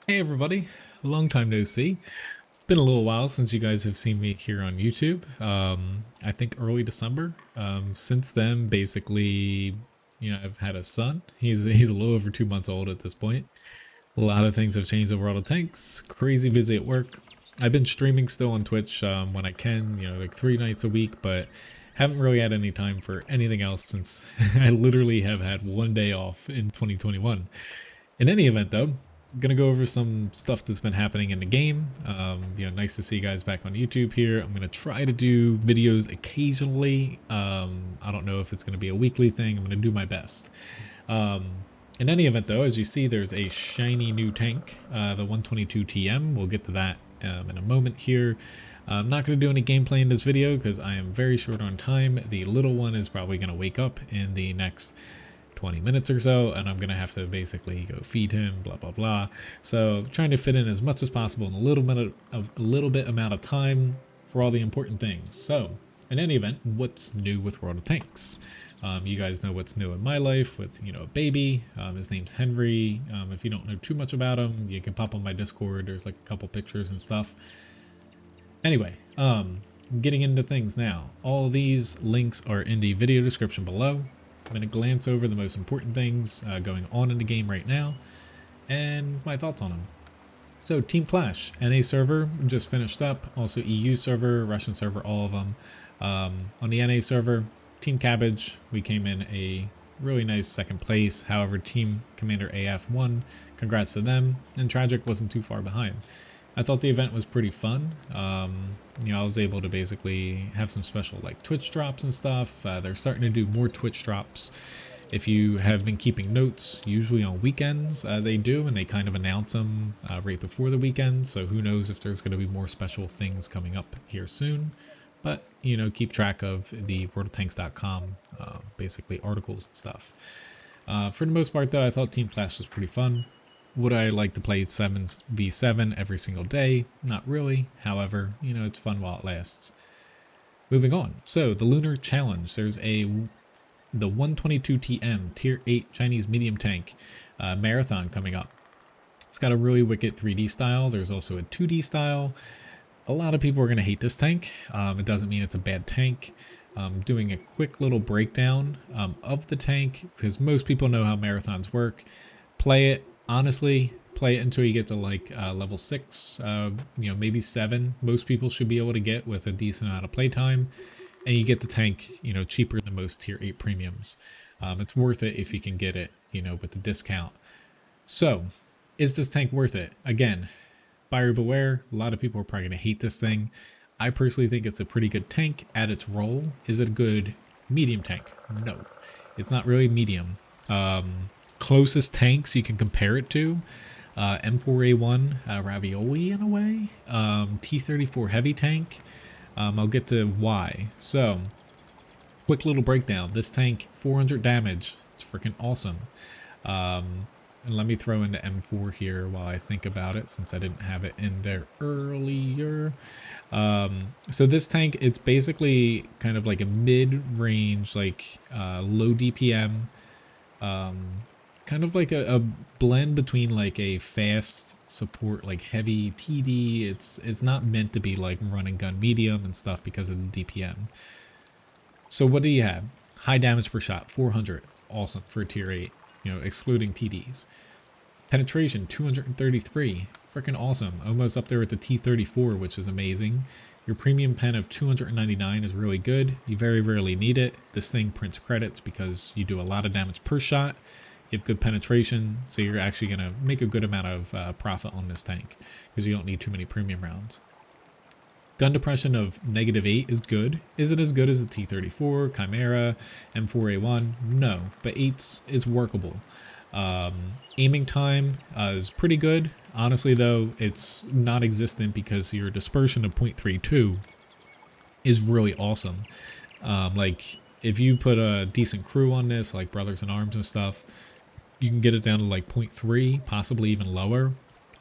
Hey everybody, long time no see. It's been a little while since you guys have seen me here on YouTube. I think early December. Since then, basically, I've had a son. He's a little over 2 months old at this point. A lot of things have changed in World of Tanks. Crazy busy at work. I've been streaming still on Twitch when I can, like 3 nights a week, but haven't really had any time for anything else since I literally have had one day off in 2021. In any event, though, I'm gonna go over some stuff that's been happening in the game. Nice to see you guys back on YouTube here. I'm gonna try to do videos occasionally. I don't know if it's gonna be a weekly thing. I'm gonna do my best. In any event, though, as you see, there's a shiny new tank, the 122 TM. We'll get to that in a moment here. I'm not going to do any gameplay in this video because I am very short on time. The little one is probably going to wake up in the next 20 minutes or so, and I'm going to have to basically go feed him, blah, blah, blah. So trying to fit in as much as possible in a little bit amount of time for all the important things. So in any event, what's new with World of Tanks? You guys know what's new in my life with, a baby. His name's Henry. If you don't know too much about him, you can pop on my Discord. There's like a couple pictures and stuff. Anyway, getting into things now. All these links are in the video description below. I'm going to glance over the most important things going on in the game right now and my thoughts on them. So Team Clash, NA server just finished up. Also EU server, Russian server, all of them. On the NA server, Team Cabbage, we came in a really nice second place. However, Team Commander AF won. Congrats to them. And Tragic wasn't too far behind. I thought the event was pretty fun. I was able to basically have some special like Twitch drops and stuff. They're starting to do more Twitch drops. If you have been keeping notes, usually on weekends they do, and they kind of announce them right before the weekend. So who knows if there's going to be more special things coming up here soon. But, keep track of the worldoftanks.com, basically articles and stuff. For the most part, though, I thought Team Clash was pretty fun. Would I like to play 7v7 every single day? Not really. However, it's fun while it lasts. Moving on. So, the Lunar Challenge. There's the 122 TM Tier 8 Chinese medium tank marathon coming up. It's got a really wicked 3D style. There's also a 2D style. A lot of people are going to hate this tank. It doesn't mean it's a bad tank. Doing a quick little breakdown of the tank because most people know how marathons work. Play it. Honestly, play it until you get to like level 6, maybe 7. Most people should be able to get with a decent amount of playtime. And you get the tank, cheaper than most tier 8 premiums. It's worth it if you can get it, with the discount. So, is this tank worth it? Again, buyer beware. A lot of people are probably going to hate this thing. I personally think it's a pretty good tank at its role. Is it a good medium tank? No, it's not really medium. Closest tanks you can compare it to, M4A1 Ravioli in a way, T34 heavy tank. I'll get to why. So, quick little breakdown. This tank, 400 damage. It's freaking awesome. And let me throw in the M4 here while I think about it, since I didn't have it in there earlier. So this tank, it's basically kind of like a mid-range, like low DPM, kind of like a blend between like a fast support, like heavy TD. It's not meant to be like run and gun medium and stuff because of the DPM. So what do you have? High damage per shot, 400. Awesome for a tier 8, excluding TDs. Penetration, 233. Freaking awesome. Almost up there with the T34, which is amazing. Your premium pen of 299 is really good. You very rarely need it. This thing prints credits because you do a lot of damage per shot. You have good penetration, so you're actually going to make a good amount of profit on this tank because you don't need too many premium rounds. Gun depression of -8 is good. Is it as good as the T34, Chimera, M4A1? No, but 8's is workable. Aiming time is pretty good. Honestly, though, it's non-existent because your dispersion of 0.32 is really awesome. Like, if you put a decent crew on this, like Brothers in Arms and stuff, you can get it down to like 0.3, possibly even lower.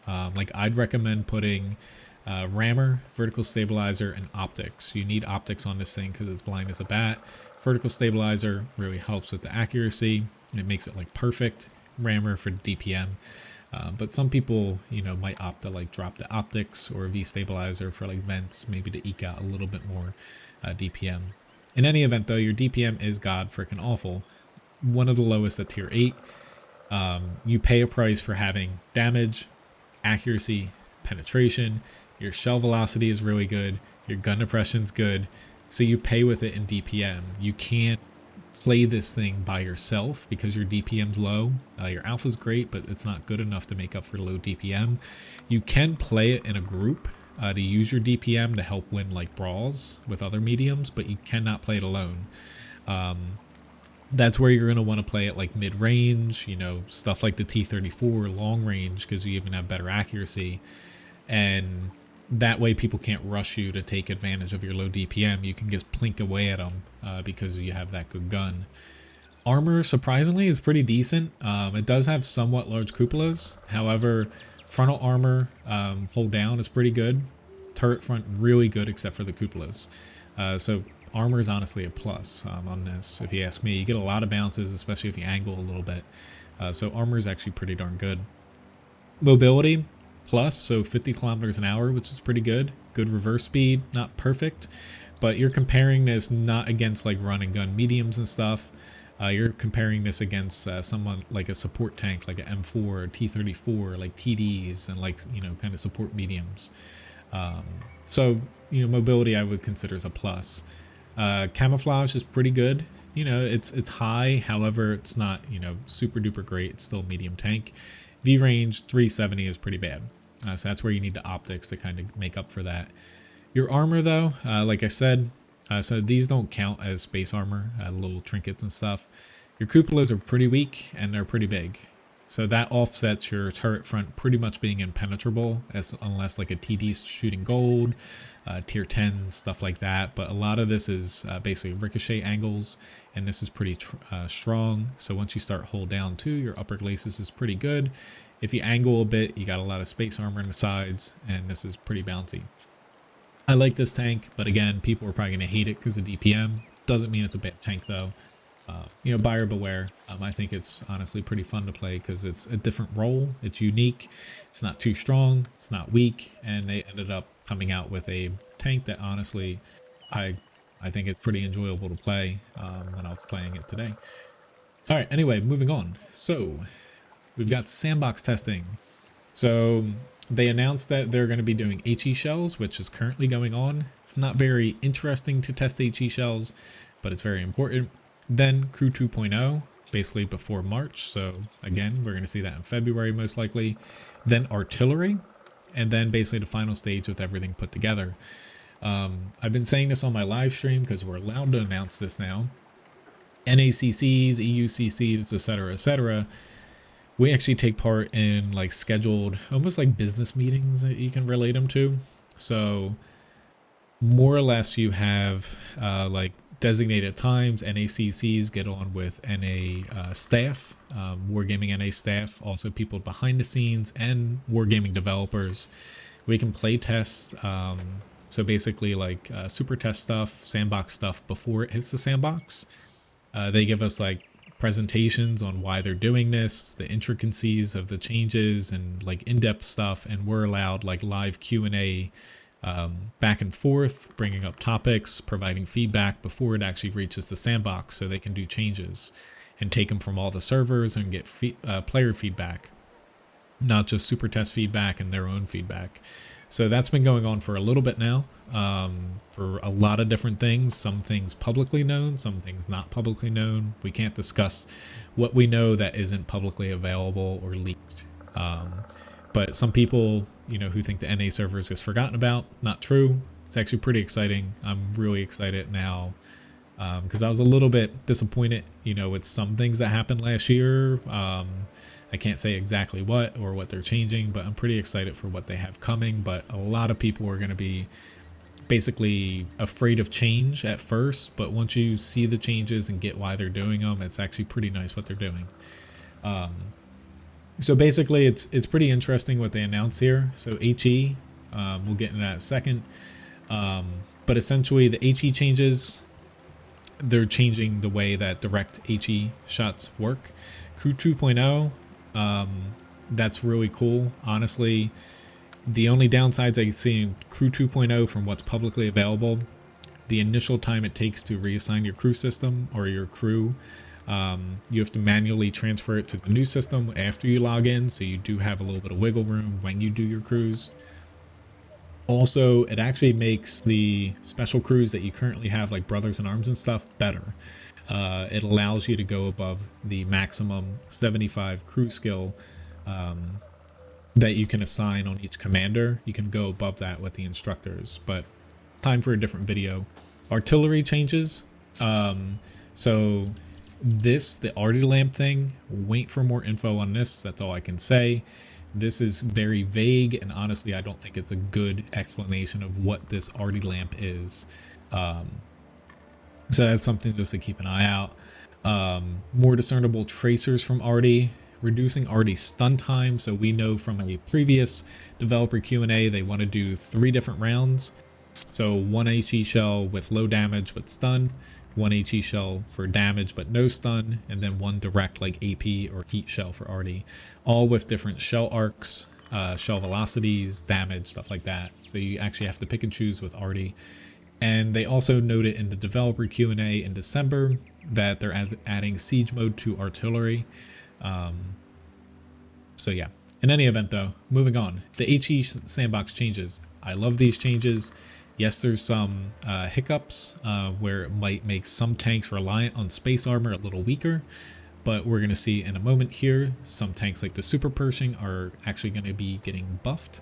Like, I'd recommend putting rammer, vertical stabilizer, and optics. You need optics on this thing because it's blind as a bat. Vertical stabilizer really helps with the accuracy. It makes it like perfect. Rammer for DPM. But some people, might opt to like drop the optics or V stabilizer for like vents, maybe to eke out a little bit more DPM. In any event, though, your DPM is god freaking awful. One of the lowest at tier 8. You pay a price for having damage, accuracy, penetration. Your shell velocity is really good. Your gun depression's good. So you pay with it in DPM. You can't play this thing by yourself because your DPM's low. Your alpha's great, but it's not good enough to make up for low DPM. You can play it in a group to use your DPM to help win like brawls with other mediums, but you cannot play it alone. That's where you're going to want to play it like mid-range, stuff like the T-34, long range, because you even have better accuracy. And that way people can't rush you to take advantage of your low DPM. You can just plink away at them because you have that good gun. Armor, surprisingly, is pretty decent. It does have somewhat large cupolas. However, frontal armor, hold down, is pretty good. Turret front, really good except for the cupolas. So armor is honestly a plus on this, if you ask me. You get a lot of bounces, especially if you angle a little bit. So armor is actually pretty darn good. Mobility, plus, so 50 kilometers an hour, which is pretty good. Good reverse speed, not perfect, but you're comparing this not against like run and gun mediums and stuff. You're comparing this against someone like a support tank, like an M4 or T-34, like TDs and like, kind of support mediums. So, mobility I would consider as a plus. Camouflage is pretty good. It's high, however, it's not, super duper great. It's still medium tank. V range 370 is pretty bad. So that's where you need the optics to kind of make up for that. Your armor, though, like I said, so these don't count as space armor, little trinkets and stuff. Your cupolas are pretty weak and they're pretty big. So that offsets your turret front pretty much being impenetrable, unless like a TD's shooting gold, tier 10, stuff like that. But a lot of this is basically ricochet angles, and this is pretty strong. So once you start hold down too, your upper glacis is pretty good. If you angle a bit, you got a lot of space armor on the sides, and this is pretty bouncy. I like this tank, but again, people are probably going to hate it because of DPM. Doesn't mean it's a bad tank though. Buyer beware. I think it's honestly pretty fun to play because it's a different role. It's unique. It's not too strong. It's not weak. And they ended up coming out with a tank that honestly, I think it's pretty enjoyable to play when I was playing it today. All right. Anyway, moving on. So we've got sandbox testing. So they announced that they're going to be doing HE shells, which is currently going on. It's not very interesting to test HE shells, but it's very important. Then Crew 2.0, basically before March. So again, we're going to see that in February most likely. Then artillery, and then basically the final stage with everything put together. I've been saying this on my live stream because we're allowed to announce this now. NACCs, EUCCs, etc., etc. We actually take part in like scheduled, almost like business meetings that you can relate them to. So more or less you have like designated times. NACCs get on with NA staff, Wargaming NA staff, also people behind the scenes, and Wargaming developers. We can play test, so basically like super test stuff, sandbox stuff before it hits the sandbox. They give us like presentations on why they're doing this, the intricacies of the changes, and like in-depth stuff, and we're allowed like live Q&A back and forth, bringing up topics, providing feedback before it actually reaches the sandbox so they can do changes and take them from all the servers and get player feedback, not just super test feedback and their own feedback. So that's been going on for a little bit now, for a lot of different things. Some things publicly known, some things not publicly known. We can't discuss what we know that isn't publicly available or leaked. But some people, who think the NA servers is forgotten about, not true. It's actually pretty exciting. I'm really excited now because I was a little bit disappointed, with some things that happened last year. I can't say exactly what or what they're changing, but I'm pretty excited for what they have coming. But a lot of people are going to be basically afraid of change at first, but once you see the changes and get why they're doing them, it's actually pretty nice what they're doing. So basically it's pretty interesting what they announce here. So HE, we'll get into that in a second. But essentially the HE changes, they're changing the way that direct HE shots work. Crew 2.0, That's really cool. Honestly, the only downsides I see in Crew 2.0 from what's publicly available, the initial time it takes to reassign your crew system or your crew, you have to manually transfer it to the new system after you log in, so you do have a little bit of wiggle room when you do your crews. Also, it actually makes the special crews that you currently have, like Brothers in Arms and stuff, better. It allows you to go above the maximum 75 crew skill that you can assign on each commander. You can go above that with the instructors, but time for a different video. Artillery changes. So this, the Arty lamp thing, wait for more info on this. That's all I can say. This is very vague, and honestly, I don't think it's a good explanation of what this Arty lamp is. So that's something just to keep an eye out. More discernible tracers from Arty. Reducing Arty stun time. So we know from a previous developer Q&A they want to do 3 different rounds. So 1 HE shell with low damage but stun, 1 HE shell for damage but no stun, and then 1 direct like AP or heat shell for Arty. All with different shell arcs, shell velocities, damage, stuff like that. So you actually have to pick and choose with Arty. And they also noted in the developer Q&A in December that they're adding siege mode to artillery. So yeah, in any event though, moving on, the HE sandbox changes. I love these changes. Yes, there's some hiccups where it might make some tanks reliant on space armor a little weaker, but we're going to see in a moment here, some tanks like the Super Pershing are actually going to be getting buffed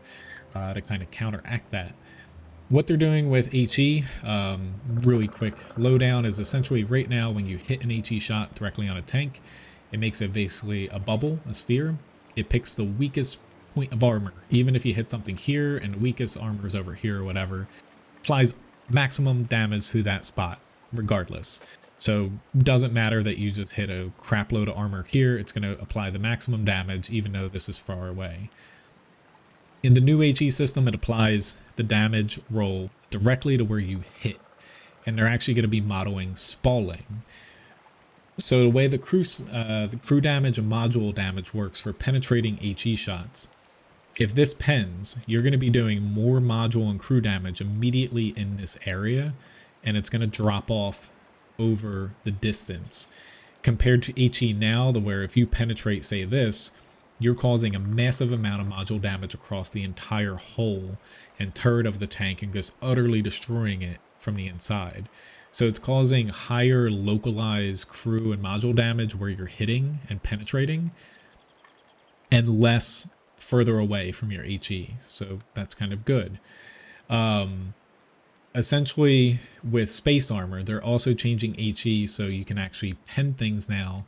to kind of counteract that. What they're doing with HE, really quick lowdown, is essentially right now when you hit an HE shot directly on a tank, it makes it basically a bubble, a sphere. It picks the weakest point of armor, even if you hit something here and the weakest armor is over here or whatever, applies maximum damage to that spot regardless. So doesn't matter that you just hit a crap load of armor here, it's going to apply the maximum damage even though this is far away. In the new HE system, it applies the damage roll directly to where you hit, and they're actually going to be modeling spalling. So the way the crew damage and module damage works for penetrating HE shots, if this pens, you're going to be doing more module and crew damage immediately in this area, and it's going to drop off over the distance. Compared to HE now, where if you penetrate, say this, you're causing a massive amount of module damage across the entire hull and turret of the tank and just utterly destroying it from the inside. So it's causing higher localized crew and module damage where you're hitting and penetrating, and less further away from your HE. So that's kind of good. Essentially, with space armor, they're also changing HE so you can actually pen things now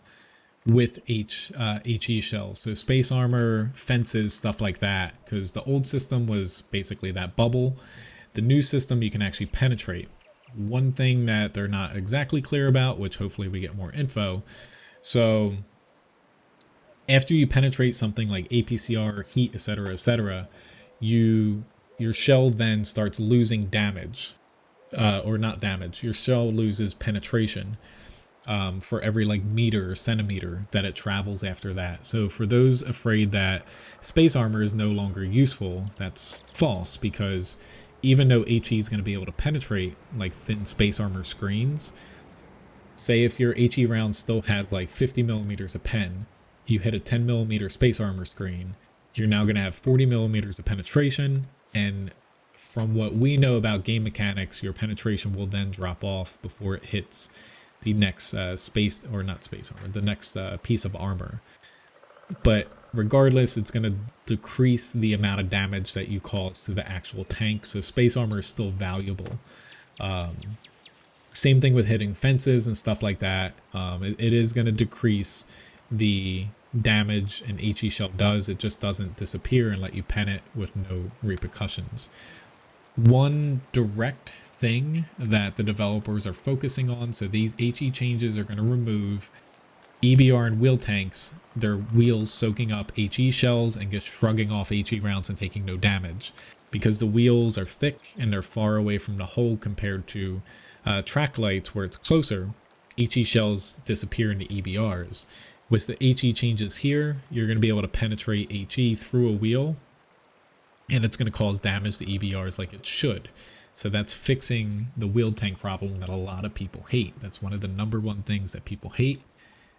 with HE shells. So space armor, fences, stuff like that, because the old system was basically that bubble. The new system you can actually penetrate. One thing that they're not exactly clear about, which hopefully we get more info. So after you penetrate something like APCR, heat, etc., your shell then starts losing damage, or not damage. Your shell loses penetration for every like meter or centimeter that it travels after that. So for those afraid that space armor is no longer useful, that's false, because even though HE is going to be able to penetrate like thin space armor screens, say if your HE round still has like 50 millimeters of pen, you hit a 10 millimeter space armor screen, you're now going to have 40 millimeters of penetration, and from what we know about game mechanics, your penetration will then drop off before it hits the next the next piece of armor. But regardless, it's going to decrease the amount of damage that you cause to the actual tank, so space armor is still valuable. Same thing with hitting fences and stuff like that. It is going to decrease the damage an HE shell does. It just doesn't disappear and let you pen it with no repercussions. One direct thing that the developers are focusing on, so these HE changes are going to remove EBR and wheel tanks, their wheels soaking up HE shells and just shrugging off HE rounds and taking no damage, because the wheels are thick and they're far away from the hull compared to track lights where it's closer. HE shells disappear into EBRs. With the HE changes here, you're going to be able to penetrate HE through a wheel, and it's going to cause damage to EBRs like it should. So that's fixing the wheel tank problem that a lot of people hate. That's one of the #1 things that people hate.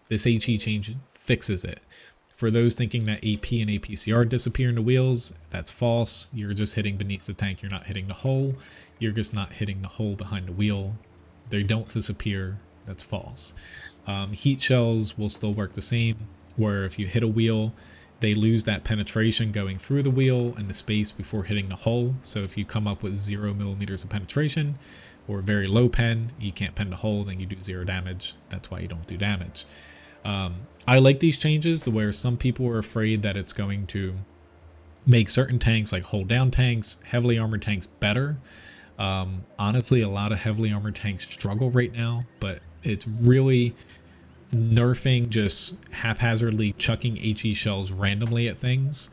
This HE change fixes it. For those thinking that AP and APCR disappear in the wheels, that's false. You're just hitting beneath the tank. You're not hitting the hole. You're just not hitting the hole behind the wheel. They don't disappear. That's false. Heat shells will still work the same, where if you hit a wheel, they lose that penetration going through the wheel and the space before hitting the hole. So if you come up with 0 millimeters of penetration or very low pen, you can't pen the hole, then you do 0 damage. That's why you don't do damage. I like these changes to where some people are afraid that it's going to make certain tanks, like hold down tanks, heavily armored tanks, better. Honestly, a lot of heavily armored tanks struggle right now, but it's really nerfing just haphazardly chucking HE shells randomly at things.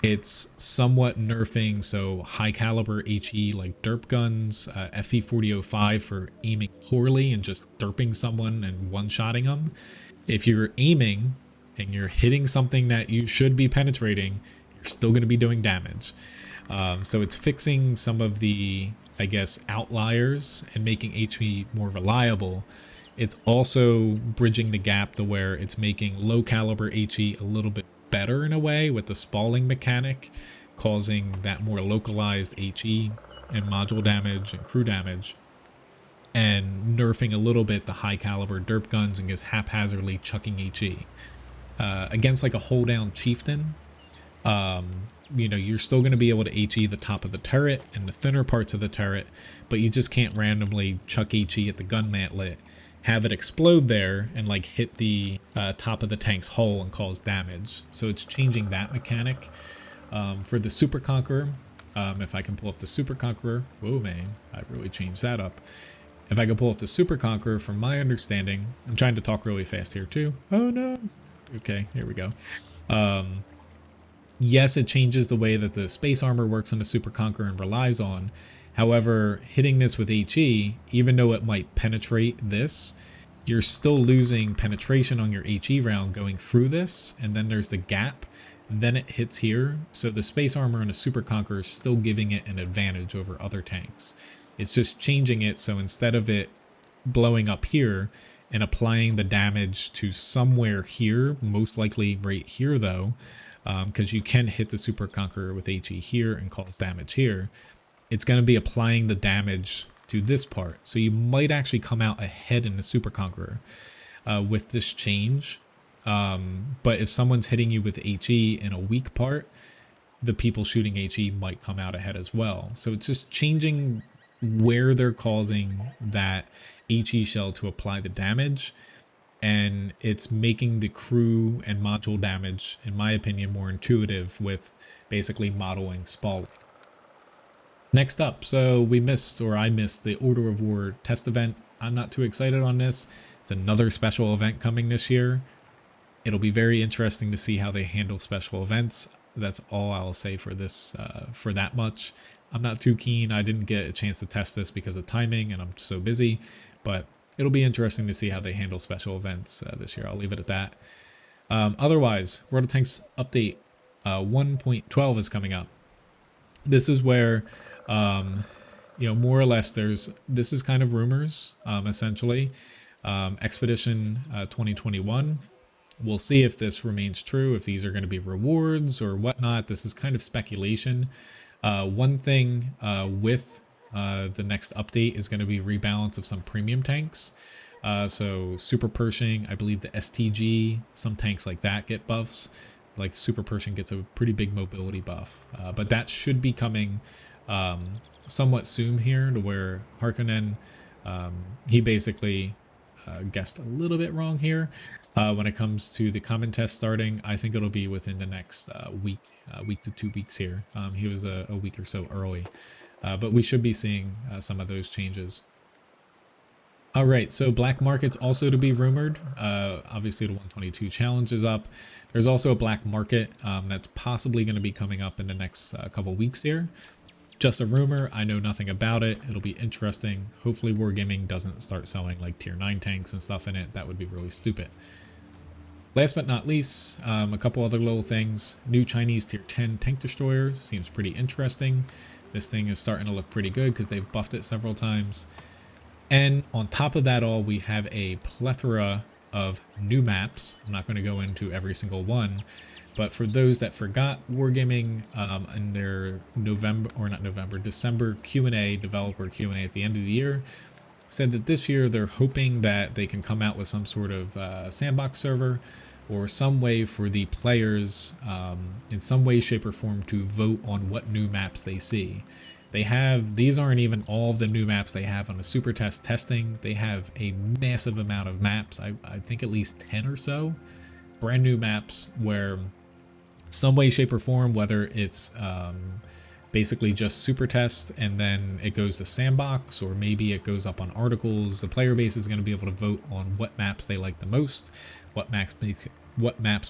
It's somewhat nerfing so high caliber HE like derp guns, FE 4005 for aiming poorly and just derping someone and one-shotting them. If you're aiming and you're hitting something that you should be penetrating, you're still going to be doing damage. So it's fixing some of the, I guess, outliers and making HE more reliable. It's also bridging the gap to where it's making low caliber HE a little bit better in a way with the spalling mechanic, causing that more localized HE and module damage and crew damage, and nerfing a little bit the high caliber derp guns and just haphazardly chucking HE. Against like a hold down chieftain, you know, you're still going to be able to HE the top of the turret and the thinner parts of the turret, but you just can't randomly chuck HE at the gun mantlet, have it explode there and like hit the top of the tank's hull and cause damage. So it's changing that mechanic. For the Super Conqueror, if I can pull up the Super Conqueror, whoa man, I really changed that up. If I can pull up the Super Conqueror, from my understanding, I'm trying to talk really fast here too. Oh no. Okay, here we go. Yes, it changes the way that the space armor works on the Super Conqueror and relies on. However, hitting this with HE, even though it might penetrate this, you're still losing penetration on your HE round going through this, and then there's the gap, and then it hits here. So the space armor on a Super Conqueror is still giving it an advantage over other tanks. It's just changing it so instead of it blowing up here and applying the damage to somewhere here, most likely right here though, because you can hit the Super Conqueror with HE here and cause damage here, it's going to be applying the damage to this part. So you might actually come out ahead in the Super Conqueror with this change. But if someone's hitting you with HE in a weak part, the people shooting HE might come out ahead as well. So it's just changing where they're causing that HE shell to apply the damage, and it's making the crew and module damage, in my opinion, more intuitive with basically modeling spalling. Next up, so I missed the Order of War test event. I'm not too excited on this. It's another special event coming this year. It'll be very interesting to see how they handle special events. That's all I'll say for this, for that much. I'm not too keen. I didn't get a chance to test this because of timing and I'm so busy, but it'll be interesting to see how they handle special events this year. I'll leave it at that. Otherwise, World of Tanks update 1.12 is coming up. This is where, you know, more or less this is kind of rumors, essentially. Expedition 2021. We'll see if this remains true, if these are going to be rewards or whatnot. This is kind of speculation. One thing with the next update is going to be rebalance of some premium tanks. So Super Pershing, I believe the STG, some tanks like that get buffs. Like Super Pershing gets a pretty big mobility buff. But that should be coming somewhat soon here, to where Harkonnen, he basically guessed a little bit wrong here. When it comes to the common test starting, I think it'll be within the next week to 2 weeks here. He was a week or so early, but we should be seeing some of those changes. All right, so black market's also to be rumored. Obviously the 122 challenge is up. There's also a black market that's possibly going to be coming up in the next couple weeks here. Just a rumor. I know nothing about it. It'll be interesting. Hopefully Wargaming doesn't start selling like tier 9 tanks and stuff in it. That would be really stupid. Last but not least, a couple other little things. New Chinese tier 10 tank destroyer seems pretty interesting. This thing is starting to look pretty good because they've buffed it several times. And on top of that all, we have a plethora of new maps. I'm not going to go into every single one, but for those that forgot, Wargaming in their December Q&A, developer Q&A at the end of the year, said that this year they're hoping that they can come out with some sort of sandbox server or some way for the players in some way, shape, or form to vote on what new maps they see. These aren't even all of the new maps they have on the super test testing. They have a massive amount of maps, I think at least 10 or so, brand new maps where some way, shape, or form, whether it's basically just super test and then it goes to sandbox, or maybe it goes up on articles, the player base is going to be able to vote on what maps they like the most, what maps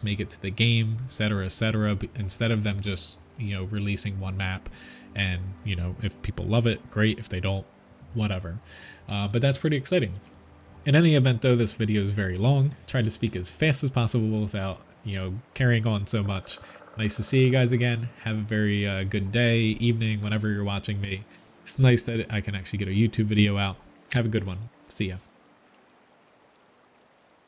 make it to the game, etc., etc., instead of them just, you know, releasing one map. And, you know, if people love it, great. If they don't, whatever. But that's pretty exciting. In any event, though, this video is very long. I tried to speak as fast as possible without, you know, carrying on so much. Nice to see you guys again. Have a very good day, evening, whenever you're watching me. It's nice that I can actually get a YouTube video out. Have a good one. See ya.